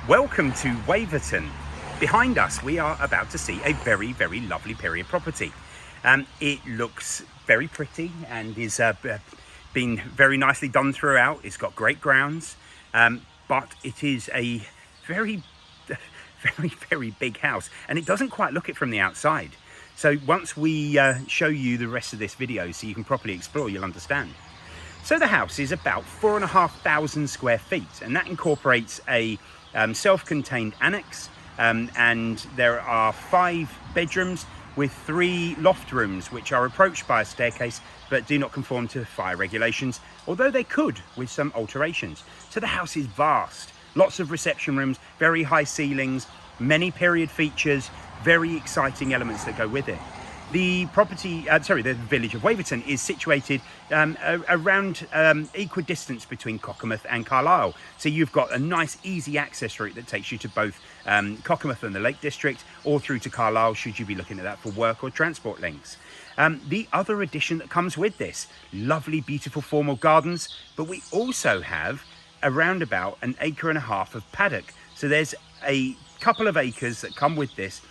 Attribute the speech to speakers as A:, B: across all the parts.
A: Welcome to Waverton. Behind us we are about to see a very, very lovely period property. It looks very pretty and is been very nicely done throughout. It's got great grounds, but it is a very, very big house, and it doesn't quite look it from the outside. So once we show you the rest of this video so you can properly explore, you'll understand. So the house is about 4,500 square feet, and that incorporates a self-contained annex, and there are 5 bedrooms with 3 loft rooms which are approached by a staircase but do not conform to fire regulations, although they could with some alterations. So the house is vast, lots of reception rooms, very high ceilings, many period features, very exciting elements that go with it. The property, the village of Waverton is situated around equidistance between Cockermouth and Carlisle. So you've got a nice easy access route that takes you to both Cockermouth and the Lake District, or through to Carlisle should you be looking at that for work or transport links. The other addition that comes with this, lovely beautiful formal gardens, but we also have around about 1.5 acres of paddock. So there's a couple of acres that come with this.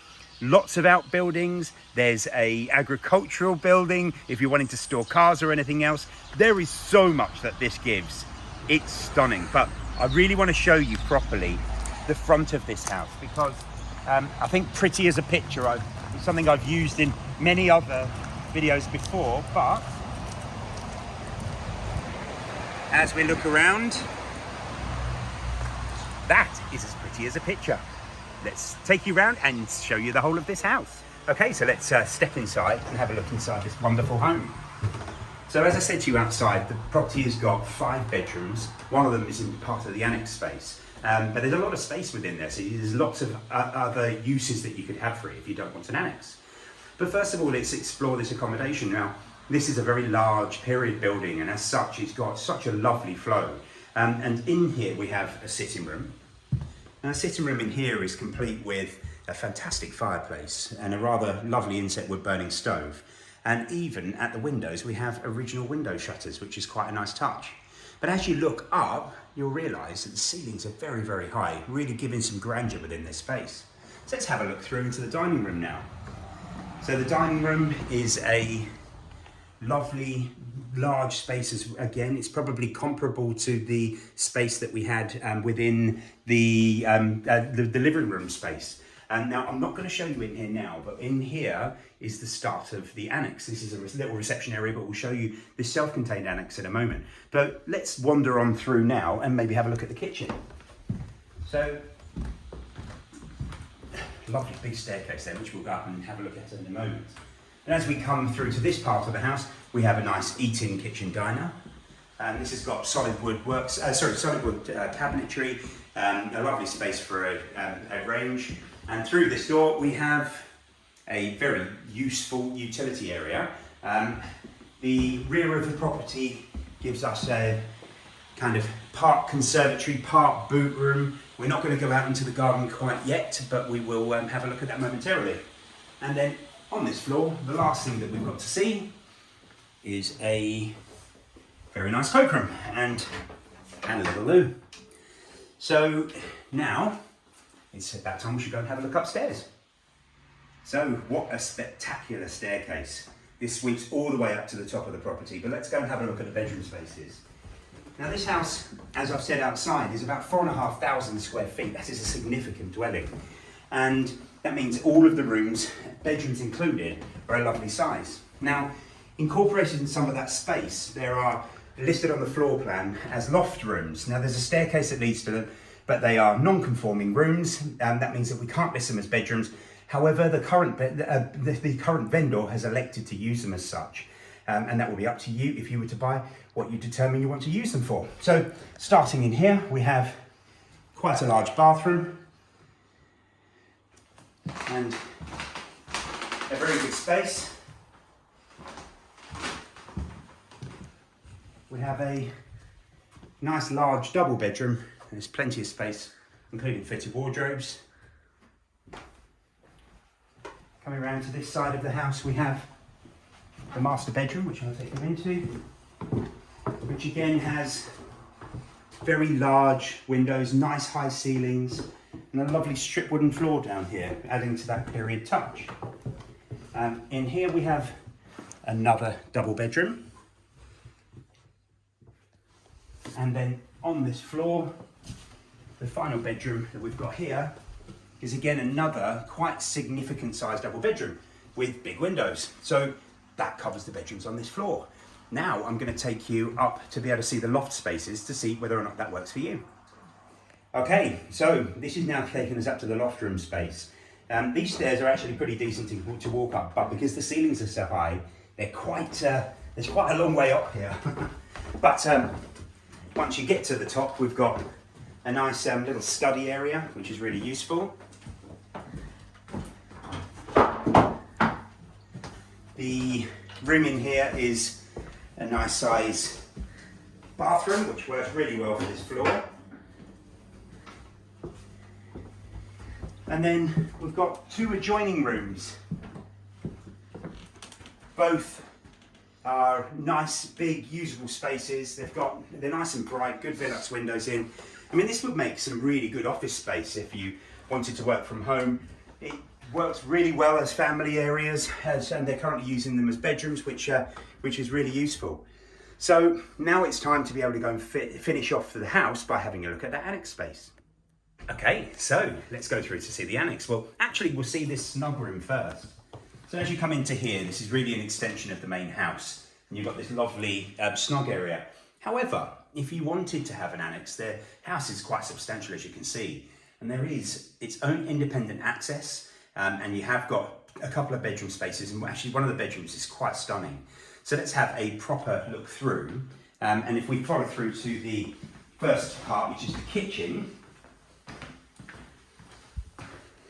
A: Lots of outbuildings. There's a agricultural building if you're wanting to store cars or anything else. There is so much that this gives. It's stunning, but I really want to show you properly the front of this house, because I think pretty as a picture is something I've used in many other videos before, but as we look around, that is as pretty as a picture. Let's take you around and show you the whole of this house. Okay, so let's step inside and have a look inside this wonderful home. So as I said to you outside, the property has got 5 bedrooms. One of them is in part of the annex space, but there's a lot of space within there, so there's lots of other uses that you could have for it if you don't want an annex. But first of all, let's explore this accommodation. Now, this is a very large period building, and as such, it's got such a lovely flow. And in here we have a sitting room. Now, the sitting room in here is complete with a fantastic fireplace and a rather lovely inset wood burning stove. And even at the windows, we have original window shutters, which is quite a nice touch. But as you look up, you'll realise that the ceilings are very, very high, really giving some grandeur within this space. So let's have a look through into the dining room now. So the dining room is a lovely large spaces. Again, it's probably comparable to the space that we had within the living room space. Now, I'm not going to show you in here now, but in here is the start of the annex. This is a little reception area, but we'll show you the self-contained annex in a moment. But let's wander on through now and maybe have a look at the kitchen. So, lovely big staircase there, which we'll go up and have a look at in a moment. And as we come through to this part of the house, we have a nice eat-in kitchen diner. This has got solid wood cabinetry, a lovely space for a range. And through this door, we have a very useful utility area. The rear of the property gives us a kind of part conservatory, part boot room. We're not going to go out into the garden quite yet, but we will have a look at that momentarily. And then on this floor, the last thing that we've got to see is a very nice cloakroom and a little loo. So now it's about time we should go and have a look upstairs. So what a spectacular staircase. This sweeps all the way up to the top of the property, but let's go and have a look at the bedroom spaces. Now this house, as I've said outside, is about 4,500 square feet. That is a significant dwelling. And that means all of the rooms, bedrooms included, are a lovely size. Now, incorporated in some of that space, there are listed on the floor plan as loft rooms. Now, there's a staircase that leads to them, but they are non-conforming rooms, and that means that we can't list them as bedrooms. However, the current vendor has elected to use them as such, and that will be up to you if you were to buy what you determine you want to use them for. So, starting in here, we have quite a large bathroom, and a very good space. We have a nice large double bedroom. There's plenty of space, including fitted wardrobes. Coming around to this side of the house, we have the master bedroom, which I'll take them into, which again has very large windows, nice high ceilings, and a lovely strip wooden floor down here, adding to that period touch. In here we have another double bedroom. And then on this floor, the final bedroom that we've got here is again another quite significant sized double bedroom with big windows. So that covers the bedrooms on this floor. Now I'm going to take you up to be able to see the loft spaces to see whether or not that works for you. Okay, so this is now taking us up to the loft room space. These stairs are actually pretty decent to walk up, but because the ceilings are so high, they're there's quite a long way up here. But once you get to the top, we've got a nice little study area, which is really useful. The room in here is a nice size bathroom, which works really well for this floor. And then we've got two adjoining rooms. Both are nice, big, usable spaces. They're nice and bright, good Velux windows in. I mean, this would make some really good office space if you wanted to work from home. It works really well as family areas, and they're currently using them as bedrooms, which is really useful. So now it's time to be able to go and finish off the house by having a look at the annex space. Okay, so let's go through to see the annex. Well, actually, we'll see this snug room first. So as you come into here, this is really an extension of the main house, and you've got this lovely snug area. However, if you wanted to have an annex, the house is quite substantial, as you can see, and there is its own independent access, and you have got a couple of bedroom spaces, and actually one of the bedrooms is quite stunning. So let's have a proper look through, and if we follow through to the first part, which is the kitchen.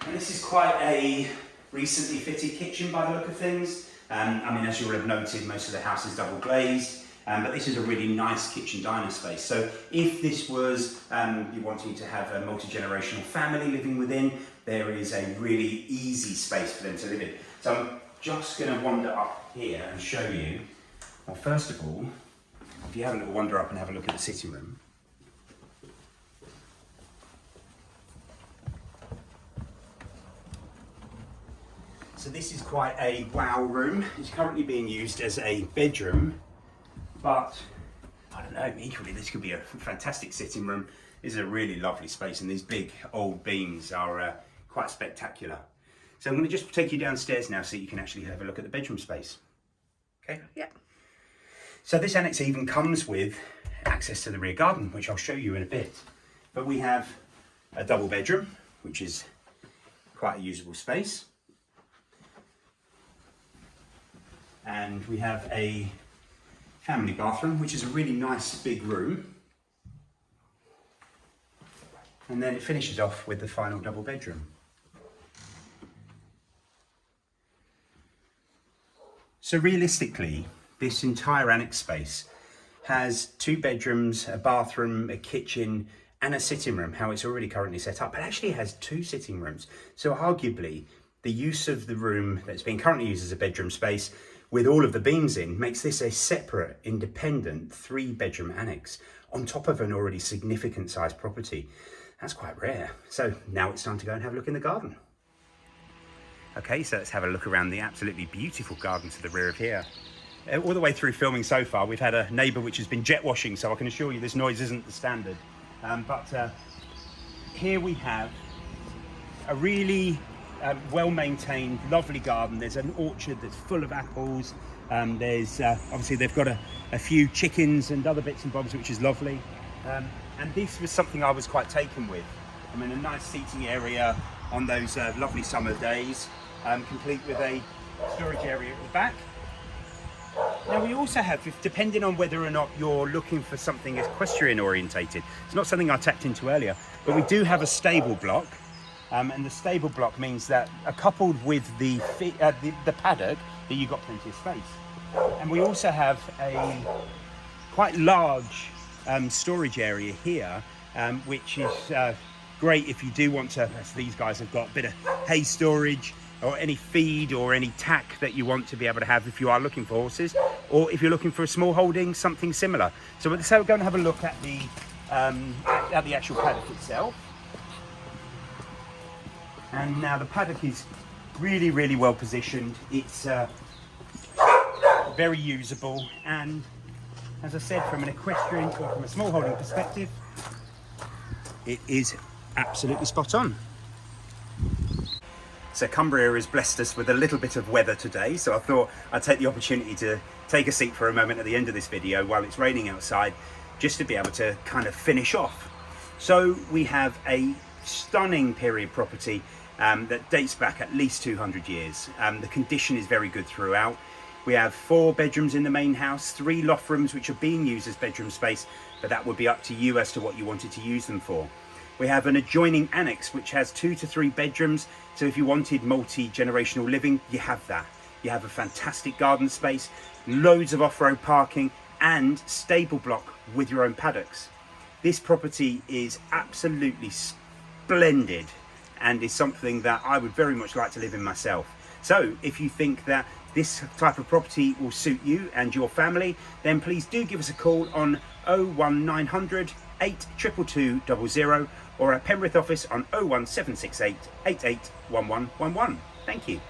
A: And this is quite a recently fitted kitchen by the look of things. I mean, as you will have noted, most of the house is double glazed, but this is a really nice kitchen diner space. So if this was you wanting to have a multi-generational family living within, there is a really easy space for them to live in. So I'm just going to wander up here and show you. Well, first of all, if you have a little wander up and have a look at the sitting room. So this is quite a wow room. It's currently being used as a bedroom, but I don't know, equally this could be a fantastic sitting room. This is a really lovely space, and these big old beams are quite spectacular. So I'm going to just take you downstairs now so you can actually have a look at the bedroom space. Okay? Yeah. So this annex even comes with access to the rear garden, which I'll show you in a bit. But we have a double bedroom, which is quite a usable space. And we have a family bathroom, which is a really nice big room. And then it finishes off with the final double bedroom. So realistically, this entire annex space has two bedrooms, a bathroom, a kitchen, and a sitting room, how it's already currently set up. It actually has two sitting rooms. So arguably, the use of the room that's being currently used as a bedroom space with all of the beams in makes this a separate, independent 3-bedroom annex on top of an already significant sized property. That's quite rare. So now it's time to go and have a look in the garden. Okay, so let's have a look around the absolutely beautiful garden to the rear of here. All the way through filming so far, we've had a neighbour which has been jet washing, so I can assure you this noise isn't the standard. But here we have a really well-maintained, lovely garden. There's an orchard that's full of apples. There's obviously they've got a few chickens and other bits and bobs, which is lovely. And this was something I was quite taken with. I mean, a nice seating area on those lovely summer days, complete with a storage area at the back. Now we also have, depending on whether or not you're looking for something equestrian orientated, it's not something I tapped into earlier, but we do have a stable block. And the stable block means that coupled with the paddock, that you've got plenty of space. And we also have a quite large storage area here, which is great if you do want to, as these guys have got a bit of hay storage or any feed or any tack that you want to be able to have if you are looking for horses, or if you're looking for a small holding, something similar. So we're going to have a look at the actual paddock itself. And now the paddock is really, really well positioned. It's very usable, and as I said, from an equestrian or from a small holding perspective, it is absolutely spot on. So Cumbria has blessed us with a little bit of weather today, so I thought I'd take the opportunity to take a seat for a moment at the end of this video while it's raining outside, just to be able to kind of finish off. So we have a stunning period property that dates back at least 200 years. The condition is very good throughout. We have 4 bedrooms in the main house, 3 loft rooms which are being used as bedroom space, but that would be up to you as to what you wanted to use them for. We have an adjoining annex which has 2 to 3 bedrooms, so if you wanted multi-generational living, you have that. You have a fantastic garden space, loads of off-road parking, and stable block with your own paddocks. This property is absolutely splendid and is something that I would very much like to live in myself. So if you think that this type of property will suit you and your family, then please do give us a call on 01900 822 00 or our Penrith office on 01768 881111. Thank you.